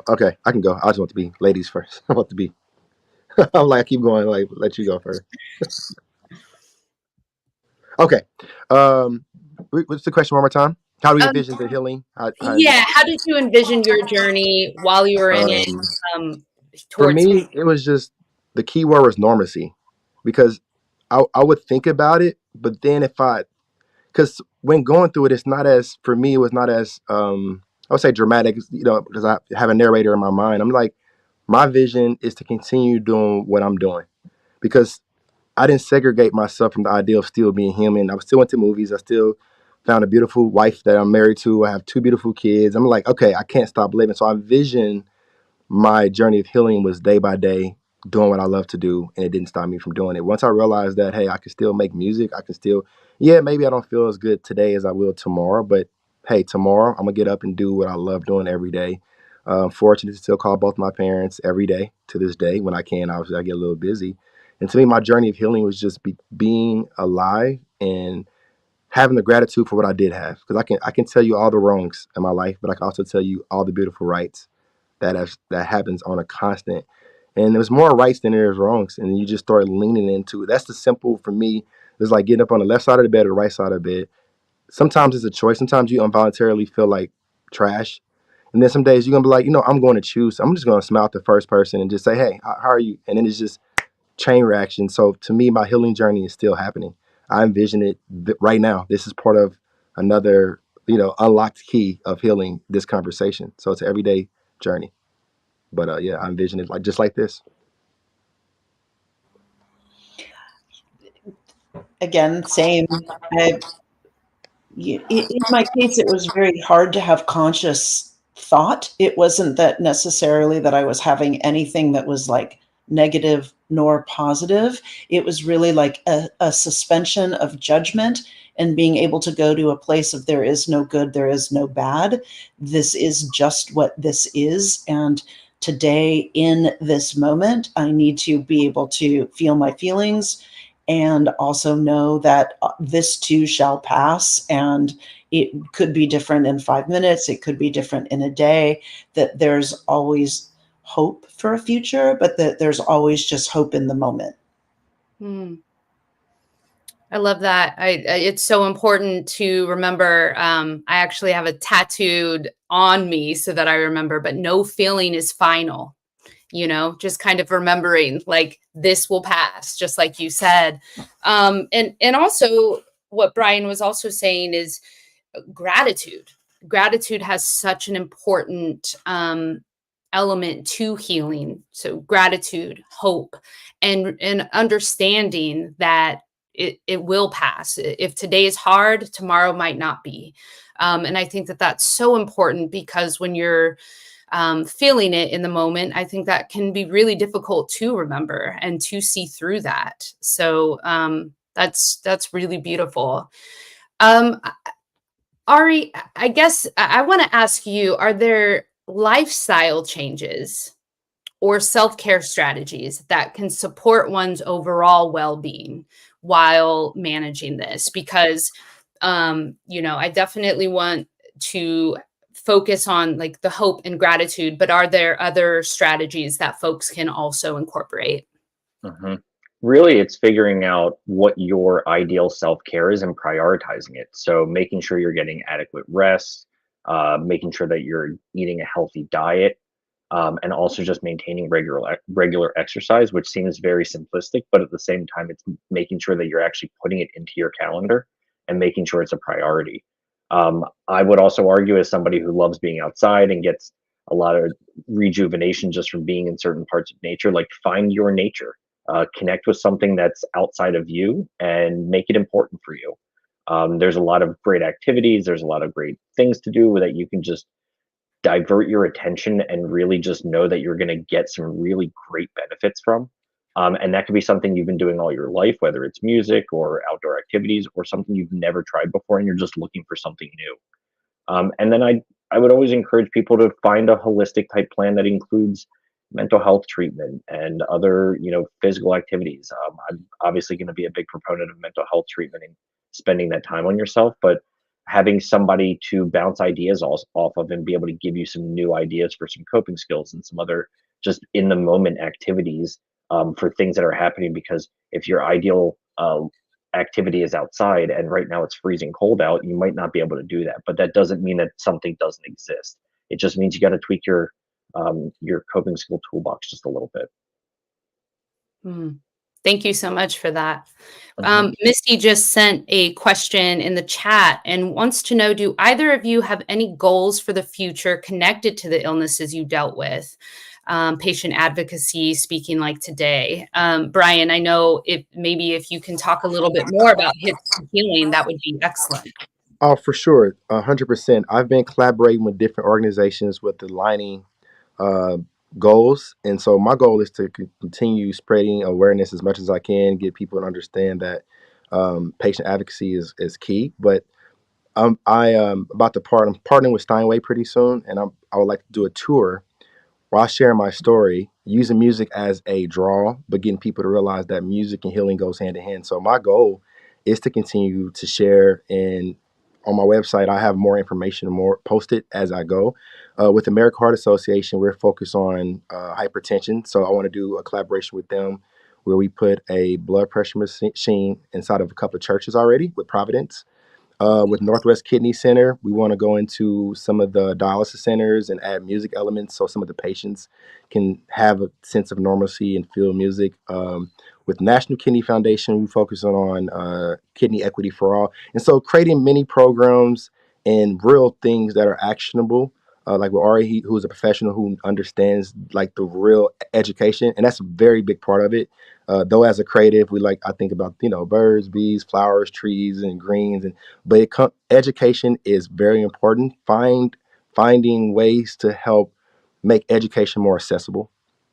Okay, I can go. I just want to be ladies first. I want to be. I'm like, I keep going. Like, let you go first. Okay. What's the question one more time? How do we envision the healing? How did you envision your journey while you were in it? For me, it was just, the key word was normacy, because I would think about it, but then because when going through it, it's not as, for me, it was not as, I would say dramatic, because I have a narrator in my mind. I'm like, my vision is to continue doing what I'm doing, because I didn't segregate myself from the idea of still being human. I still went to movies. I still found a beautiful wife that I'm married to. I have 2 beautiful kids. I'm like, okay, I can't stop living. So I envisioned my journey of healing was day by day doing what I love to do, and it didn't stop me from doing it. Once I realized that, hey, I can still make music. I can still, maybe I don't feel as good today as I will tomorrow, but hey, tomorrow I'm gonna get up and do what I love doing every day. Fortunate to still call both my parents every day to this day. When I can, obviously I get a little busy. And to me, my journey of healing was just being alive and having the gratitude for what I did have. Because I can tell you all the wrongs in my life, but I can also tell you all the beautiful rights that happens on a constant. And there's more rights than there's wrongs. And you just start leaning into it. That's the simple, for me, it's like getting up on the left side of the bed or the right side of the bed. Sometimes it's a choice. Sometimes you involuntarily feel like trash. And then some days you're going to be like, I'm going to choose. I'm just going to smile at the first person and just say, hey, how are you? And then it's just chain reaction. So to me, my healing journey is still happening. I envision it right now. This is part of another, unlocked key of healing this conversation. So it's an everyday journey. But I envision it just like this. Again, same. In my case, it was very hard to have conscious thought. It wasn't that necessarily that I was having anything that was like negative nor positive. It was really like a suspension of judgment and being able to go to a place of there is no good, there is no bad. This is just what this is. And today, in this moment, I need to be able to feel my feelings and also know that this too shall pass, and it could be different in 5 minutes, it could be different in a day, that there's always hope for a future, but that there's always just hope in the moment. I love that. It's so important to remember. I actually have it tattooed on me so that I remember, but no feeling is final. Just kind of remembering like this will pass, just like you said. And also what Brian was also saying is gratitude. Gratitude has such an important element to healing. So gratitude, hope, and understanding that it will pass. If today is hard, tomorrow might not be. And I think that that's so important, because when you're feeling it in the moment, I think that can be really difficult to remember and to see through that. So that's really beautiful. Ari, I guess I want to ask you, are there lifestyle changes or self-care strategies that can support one's overall well-being while managing this? Because, I definitely want to focus on like the hope and gratitude, but are there other strategies that folks can also incorporate? Really, it's figuring out what your ideal self-care is and prioritizing it. So making sure you're getting adequate rest, making sure that you're eating a healthy diet, and also just maintaining regular exercise, which seems very simplistic, but at the same time, it's making sure that you're actually putting it into your calendar and making sure it's a priority. I would also argue, as somebody who loves being outside and gets a lot of rejuvenation just from being in certain parts of nature, like find your nature, connect with something that's outside of you and make it important for you. There's a lot of great activities. There's a lot of great things to do that you can just divert your attention and really just know that you're going to get some really great benefits from. And that could be something you've been doing all your life, whether it's music or outdoor activities or something you've never tried before and you're just looking for something new. And then I would always encourage people to find a holistic type plan that includes mental health treatment and other, physical activities. I'm obviously going to be a big proponent of mental health treatment and spending that time on yourself, but having somebody to bounce ideas off of and be able to give you some new ideas for some coping skills and some other just in the moment activities for things that are happening. Because if your ideal activity is outside and right now it's freezing cold out, you might not be able to do that. But that doesn't mean that something doesn't exist. It just means you got to tweak your coping skill toolbox just a little bit. Thank you so much for that. Misty just sent a question in the chat and wants to know, do either of you have any goals for the future connected to the illnesses you dealt with? Patient advocacy, speaking like today. Brian, I know if you can talk a little bit more about healing, that would be excellent. Oh, for sure. 100%. I've been collaborating with different organizations with aligning goals. And so my goal is to continue spreading awareness as much as I can, get people to understand that patient advocacy is key. But I'm partnering with Steinway pretty soon, and I would like to do a tour while sharing my story, using music as a draw, but getting people to realize that music and healing goes hand in hand. So my goal is to continue to share, and on my website, I have more information, more posted as I go. With the American Heart Association, we're focused on hypertension. So I want to do a collaboration with them where we put a blood pressure machine inside of a couple of churches already with Providence. With Northwest Kidney Center, we want to go into some of the dialysis centers and add music elements so some of the patients can have a sense of normalcy and feel music. With National Kidney Foundation, we focus on kidney equity for all. And so creating many programs and real things that are actionable like with Ari, who's a professional who understands like the real education, and that's a very big part of it. Though as a creative, I think about birds, bees, flowers, trees, and greens, but education is very important. Finding ways to help make education more accessible,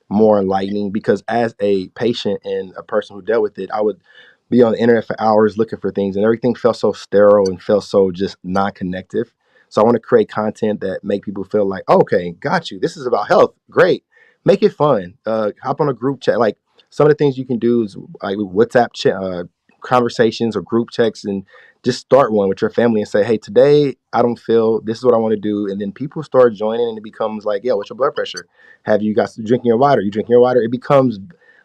more enlightening, because as a patient and a person who dealt with it, I would be on the internet for hours looking for things, and everything felt so sterile and felt so just non-connective. So I want to create content that make people feel like, okay, got you. This is about health. Great. Make it fun. Hop on a group chat. Like some of the things you can do is like WhatsApp conversations or group texts, and just start one with your family and say, hey, today I don't feel this is what I want to do. And then people start joining, and it becomes like, yeah, what's your blood pressure? Have you got drinking your water? You drinking your water? It becomes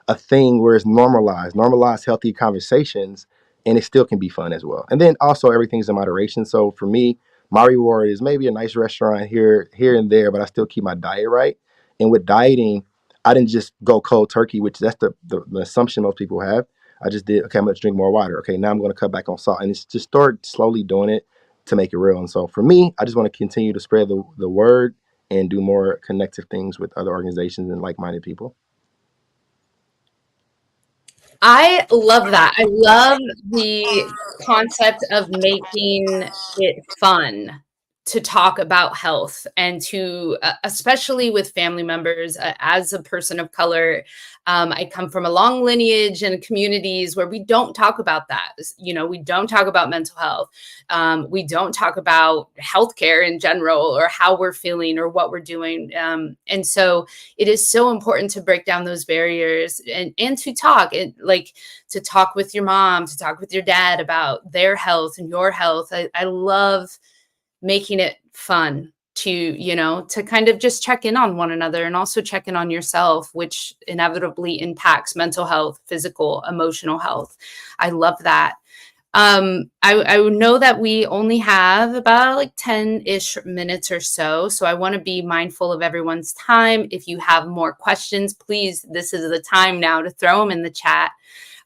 a thing where it's normalized healthy conversations, and it still can be fun as well. And then also everything's in moderation. So for me, my reward is maybe a nice restaurant here and there, but I still keep my diet right. And with dieting, I didn't just go cold turkey, which that's the assumption most people have. I just did, okay, I'm going to drink more water. Okay, now I'm going to cut back on salt. And it's just start slowly doing it to make it real. And so for me, I just want to continue to spread the word and do more connective things with other organizations and like-minded people. I love that. I love the concept of making it fun to talk about health, and to, especially with family members, as a person of color. I come from a long lineage and communities where we don't talk about that. We don't talk about mental health. We don't talk about healthcare in general, or how we're feeling, or what we're doing. And so it is so important to break down those barriers, and to talk, to talk with your mom, to talk with your dad about their health and your health. I love making it fun to kind of just check in on one another, and also check in on yourself, which inevitably impacts mental health, physical, emotional health. I love that. I know that we only have about 10-ish minutes or so. So I want to be mindful of everyone's time. If you have more questions, please, this is the time now to throw them in the chat.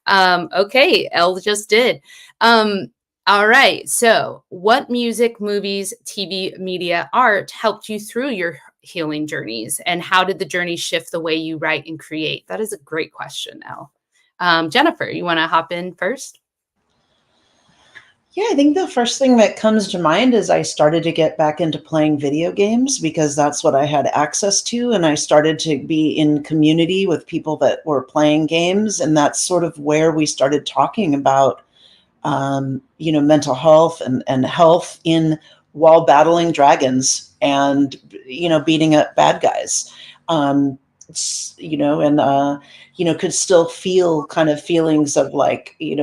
Okay, Elle just did. All right. So what music, movies, TV, media, art helped you through your healing journeys? And how did the journey shift the way you write and create? That is a great question, Elle. Jennifer, you want to hop in first? Yeah, I think the first thing that comes to mind is I started to get back into playing video games, because that's what I had access to. And I started to be in community with people that were playing games. And that's sort of where we started talking about mental health and health while battling dragons and, beating up bad guys, could still feel kind of feelings of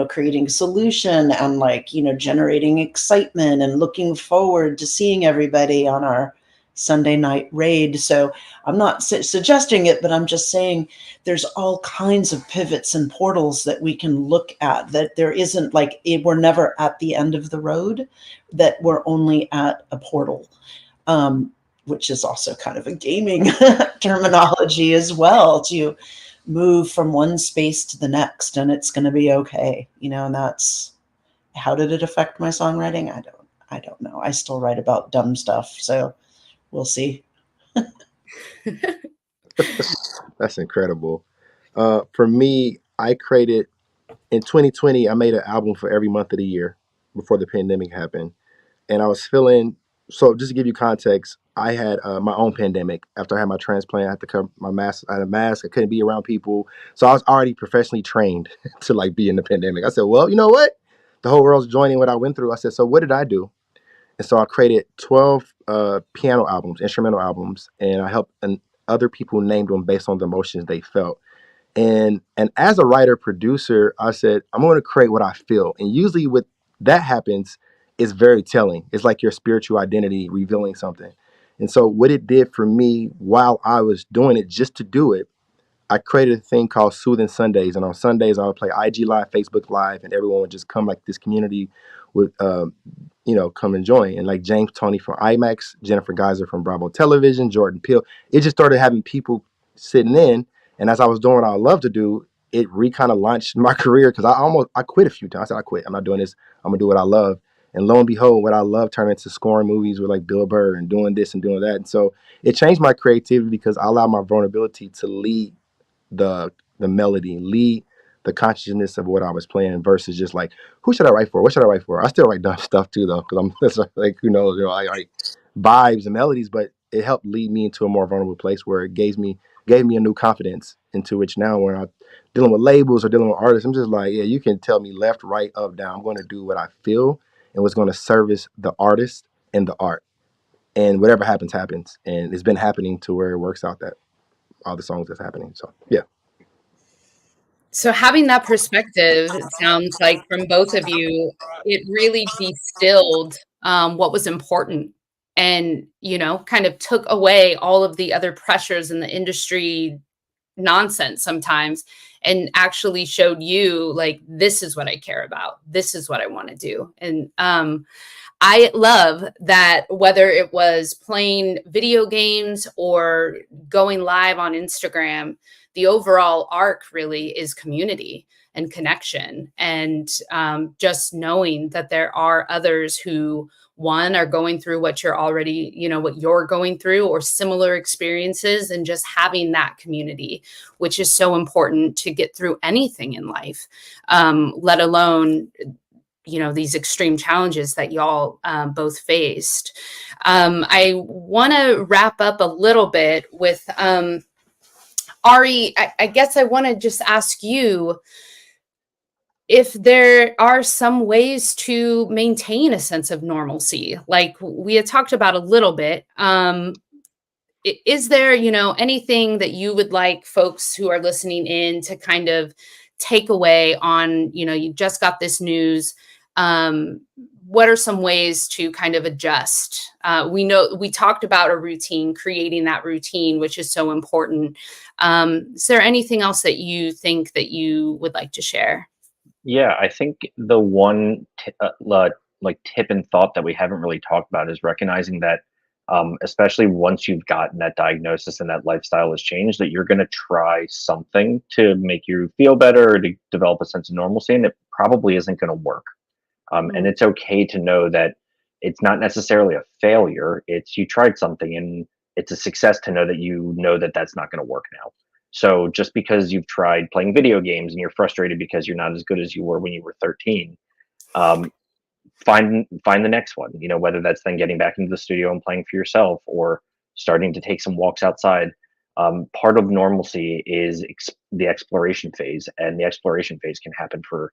creating solution and generating excitement and looking forward to seeing everybody on our Sunday night raid. So I'm not suggesting it, but I'm just saying there's all kinds of pivots and portals that we can look at, that there isn't we're never at the end of the road, that we're only at a portal, which is also kind of a gaming terminology as well, to move from one space to the next, and it's going to be okay. And that's, how did it affect my songwriting? I don't know. I still write about dumb stuff. So we'll see. That's incredible. For me, I created in 2020, I made an album for every month of the year before the pandemic happened. And I was feeling, so just to give you context, I had my own pandemic. After I had my transplant, I had to cover my mask. I had a mask. I couldn't be around people. So I was already professionally trained to be in the pandemic. I said, well, you know what? The whole world's joining what I went through. I said, so what did I do? And so I created 12 piano albums, instrumental albums, and I helped other people name them based on the emotions they felt. And as a writer producer, I said, I'm going to create what I feel. And usually with that happens, it's very telling. It's like your spiritual identity revealing something. And so what it did for me while I was doing it, just to do it, I created a thing called Soothing Sundays. And on Sundays, I would play IG Live, Facebook Live, and everyone would just come, like this community would, come and join. And like James Tony from IMAX, Jennifer Geyser from Bravo Television, Jordan Peele, it just started having people sitting in. And as I was doing what I love to do, it kind of launched my career, because I quit a few times. I said, I quit. I'm not doing this. I'm going to do what I love. And lo and behold, what I love turned into scoring movies with like Bill Burr and doing this and doing that. And so it changed my creativity because I allowed my vulnerability to lead the melody, lead the consciousness of what I was playing versus just like, who should I write for? What should I write for? I still write dumb stuff too, though, because I'm like, who knows, I write vibes and melodies, but it helped lead me into a more vulnerable place where it gave me a new confidence into which now when I'm dealing with labels or dealing with artists, I'm just like, yeah, you can tell me left, right, up, down. I'm going to do what I feel and what's going to service the artist and the art. And whatever happens, happens. And it's been happening to where it works out that all the songs that's happening. So, yeah. So having that perspective, it sounds like from both of you, it really distilled what was important and, kind of took away all of the other pressures in the industry nonsense sometimes and actually showed you like, this is what I care about. This is what I want to do. And I love that whether it was playing video games or going live on Instagram, the overall arc really is community and connection. And just knowing that there are others who, one, are going through what you're already, what you're going through or similar experiences, and just having that community, which is so important to get through anything in life, let alone these extreme challenges that y'all both faced. I want to wrap up a little bit with Ari. I guess I want to just ask you if there are some ways to maintain a sense of normalcy, like we had talked about a little bit. Is there, anything that you would like folks who are listening in to kind of take away on, you just got this news? What are some ways to kind of adjust? We know we talked about a routine, creating that routine, which is so important. Is there anything else that you think that you would like to share? Yeah, I think the one tip and thought that we haven't really talked about is recognizing that, especially once you've gotten that diagnosis and that lifestyle has changed, that you're going to try something to make you feel better or to develop a sense of normalcy, and it probably isn't going to work. And it's okay to know that it's not necessarily a failure. It's you tried something and it's a success to know that that's not going to work now. So just because you've tried playing video games and you're frustrated because you're not as good as you were when you were 13, find the next one, whether that's then getting back into the studio and playing for yourself or starting to take some walks outside. Part of normalcy is the exploration phase, and the exploration phase can happen for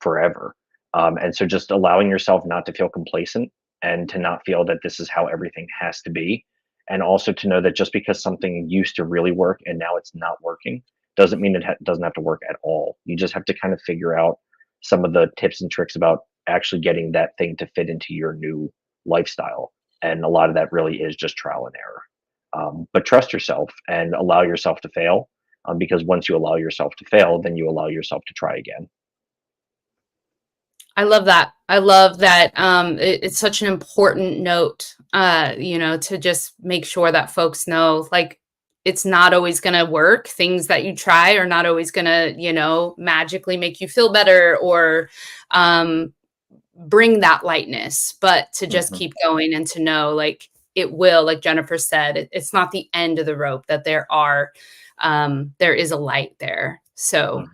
forever. And so just allowing yourself not to feel complacent and to not feel that this is how everything has to be. And also to know that just because something used to really work and now it's not working, doesn't mean it doesn't have to work at all. You just have to kind of figure out some of the tips and tricks about actually getting that thing to fit into your new lifestyle. And a lot of that really is just trial and error. But trust yourself and allow yourself to fail, because once you allow yourself to fail, then you allow yourself to try again. I love that. I love that. It's such an important note, to just make sure that folks know, like, it's not always going to work. Things that you try are not always going to, magically make you feel better or bring that lightness, but to just keep going and to know, like, it will, like Jennifer said, it's not the end of the rope, that there is a light there. So.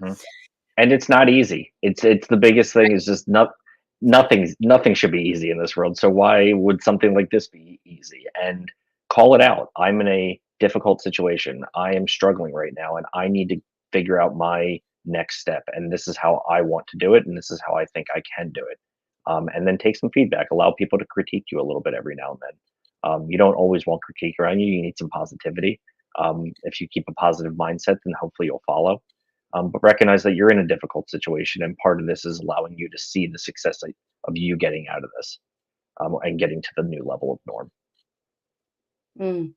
And it's not easy. It's the biggest thing is just nothing should be easy in this world. So why would something like this be easy? And call it out. I'm in a difficult situation. I am struggling right now, and I need to figure out my next step. And this is how I want to do it, and this is how I think I can do it. And then take some feedback. Allow people to critique you a little bit every now and then. You don't always want critique around you. You need some positivity. If you keep a positive mindset, then hopefully you'll follow. But recognize that you're in a difficult situation, and part of this is allowing you to see the success of you getting out of this, and getting to the new level of norm.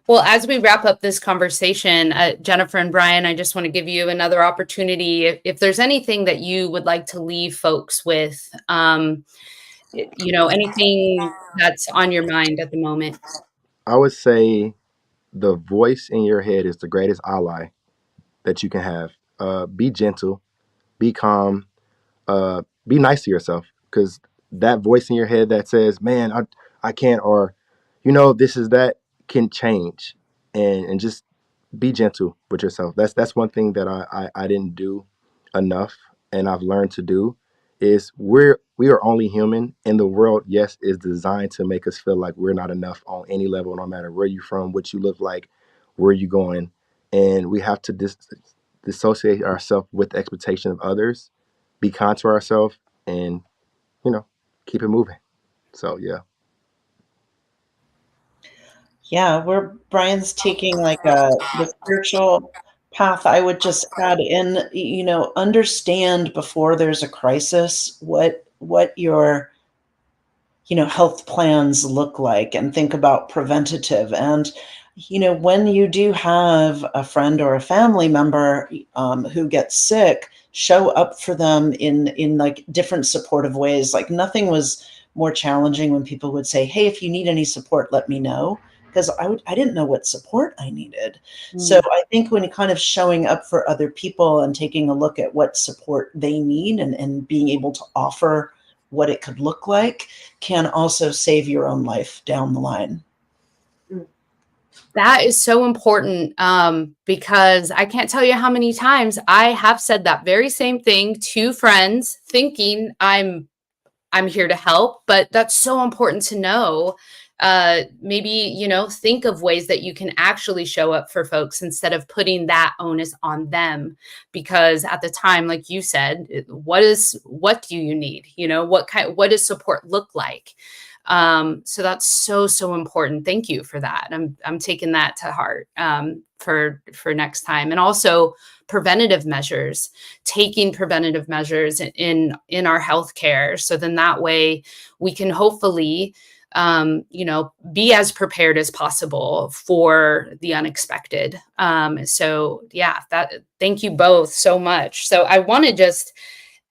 Well, as we wrap up this conversation, Jennifer and Brian, I just want to give you another opportunity. If there's anything that you would like to leave folks with, anything that's on your mind at the moment. I would say the voice in your head is the greatest ally that you can have. Be gentle, be calm, be nice to yourself, because that voice in your head that says, man, I can't, or, this is that, can change. And just be gentle with yourself. That's one thing that I didn't do enough, and I've learned to do, is we are only human, and the world, yes, is designed to make us feel like we're not enough on any level, no matter where you're from, what you look like, where you're going. And we have to dissociate ourselves with the expectation of others, be kind to ourselves, and keep it moving. So yeah. Yeah, where Brian's taking like the spiritual path, I would just add in, understand before there's a crisis what your health plans look like, and think about preventative. And when you do have a friend or a family member who gets sick, show up for them in like different supportive ways. Like, nothing was more challenging when people would say, hey, if you need any support, let me know. Because I didn't know what support I needed. So I think when kind of showing up for other people and taking a look at what support they need, and being able to offer what it could look like, can also save your own life down the line. That is so important, because I can't tell you how many times I have said that very same thing to friends, thinking I'm here to help. But that's so important to know. Maybe, think of ways that you can actually show up for folks instead of putting that onus on them. Because at the time, like you said, what do you need? What does support look like? So that's so important. Thank you for that. I'm taking that to heart, for next time. And also preventative measures, taking preventative measures in our healthcare. So then that way we can hopefully, be as prepared as possible for the unexpected. So yeah, thank you both so much. So I want to just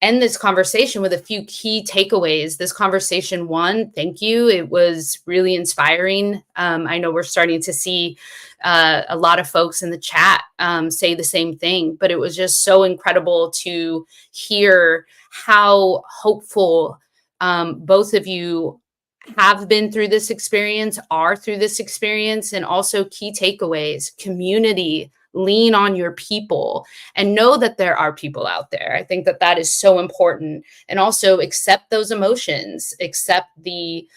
end this conversation with a few key takeaways. This conversation, one, thank you. It was really inspiring. I know we're starting to see a lot of folks in the chat say the same thing, but it was just so incredible to hear how hopeful both of you have been through this experience, are through this experience, and also key takeaways: community, lean on your people, and know that there are people out there. I think that is so important. And also accept those emotions, accept the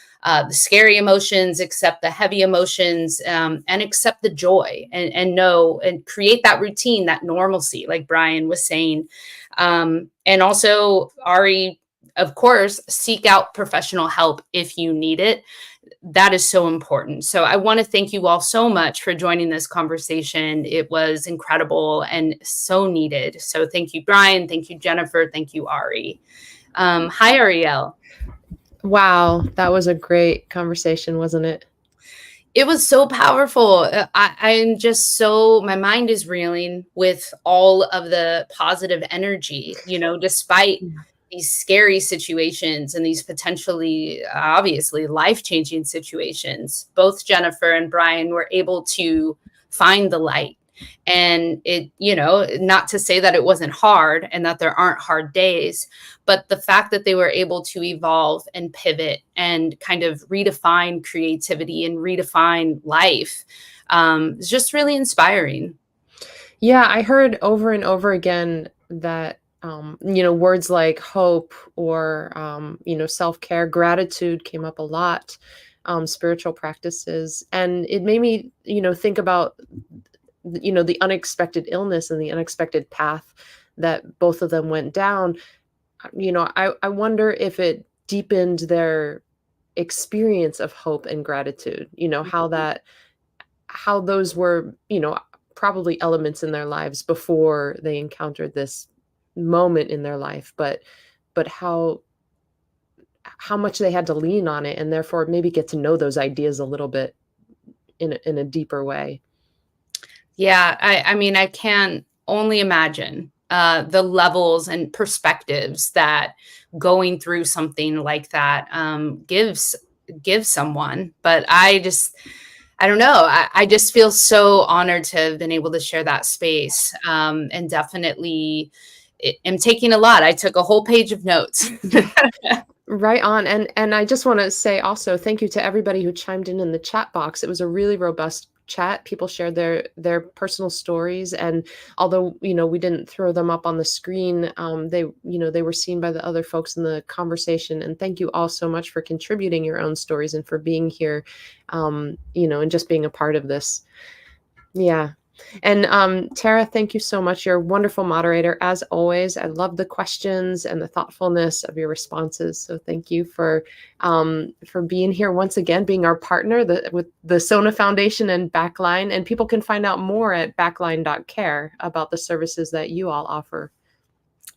scary emotions, accept the heavy emotions, and accept the joy, and know and create that routine, that normalcy, like Brian was saying. And also, Ari, of course, seek out professional help if you need it. That is so important. So I want to thank you all so much for joining this conversation. It was incredible and so needed. So thank you, Brian. Thank you, Jennifer. Thank you, Ari. Hi, Ariel. Wow, that was a great conversation, wasn't it? It was so powerful. I'm just my mind is reeling with all of the positive energy, despite these scary situations and these potentially, obviously, life-changing situations. Both Jennifer and Brian were able to find the light. And it, not to say that it wasn't hard and that there aren't hard days, but the fact that they were able to evolve and pivot and kind of redefine creativity and redefine life is just really inspiring. Yeah, I heard over and over again that words like hope or, self-care, gratitude came up a lot, spiritual practices. And it made me, think about, the unexpected illness and the unexpected path that both of them went down. I wonder if it deepened their experience of hope and gratitude, how those were, probably elements in their lives before they encountered this moment in their life, but how much they had to lean on it, and therefore maybe get to know those ideas a little bit in a deeper way. Yeah, I mean, I can only imagine the levels and perspectives that going through something like that gives someone. But I don't know. I just feel so honored to have been able to share that space, and definitely am taking a lot. I took a whole page of notes. Right on. And I just want to say also thank you to everybody who chimed in the chat box. It was a really robust chat. People shared their personal stories, and although we didn't throw them up on the screen, they they were seen by the other folks in the conversation. And thank you all so much for contributing your own stories and for being here, and just being a part of this. Yeah. And Terra, thank you so much. You're a wonderful moderator, as always. I love the questions and the thoughtfulness of your responses. So thank you for being here once again, being our partner with the SONA Foundation and Backline. And people can find out more at backline.care about the services that you all offer.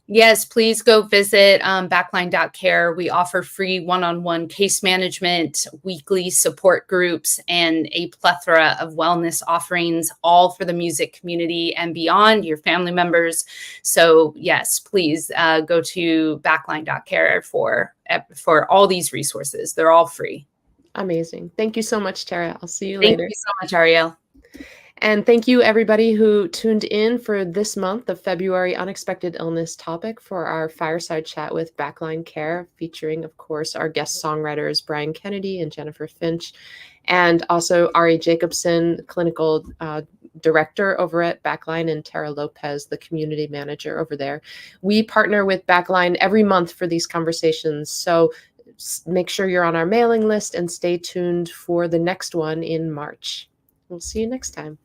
Yes, please go visit backline.care. We offer free one-on-one case management, weekly support groups, and a plethora of wellness offerings, all for the music community and beyond, your family members. So yes, please go to backline.care for all these resources. They're all free. Amazing. Thank you so much, Terra. I'll see you Thank later. Thank you so much, Ariel. And thank you, everybody who tuned in for this month of February Unexpected Illness topic for our Fireside Chat with Backline Care, featuring, of course, our guest songwriters, Brian Kennedy and Jennifer Finch, and also Ari Jacobson, Clinical Director over at Backline, and Terra Lopez, the Community Manager over there. We partner with Backline every month for these conversations, so make sure you're on our mailing list and stay tuned for the next one in March. We'll see you next time.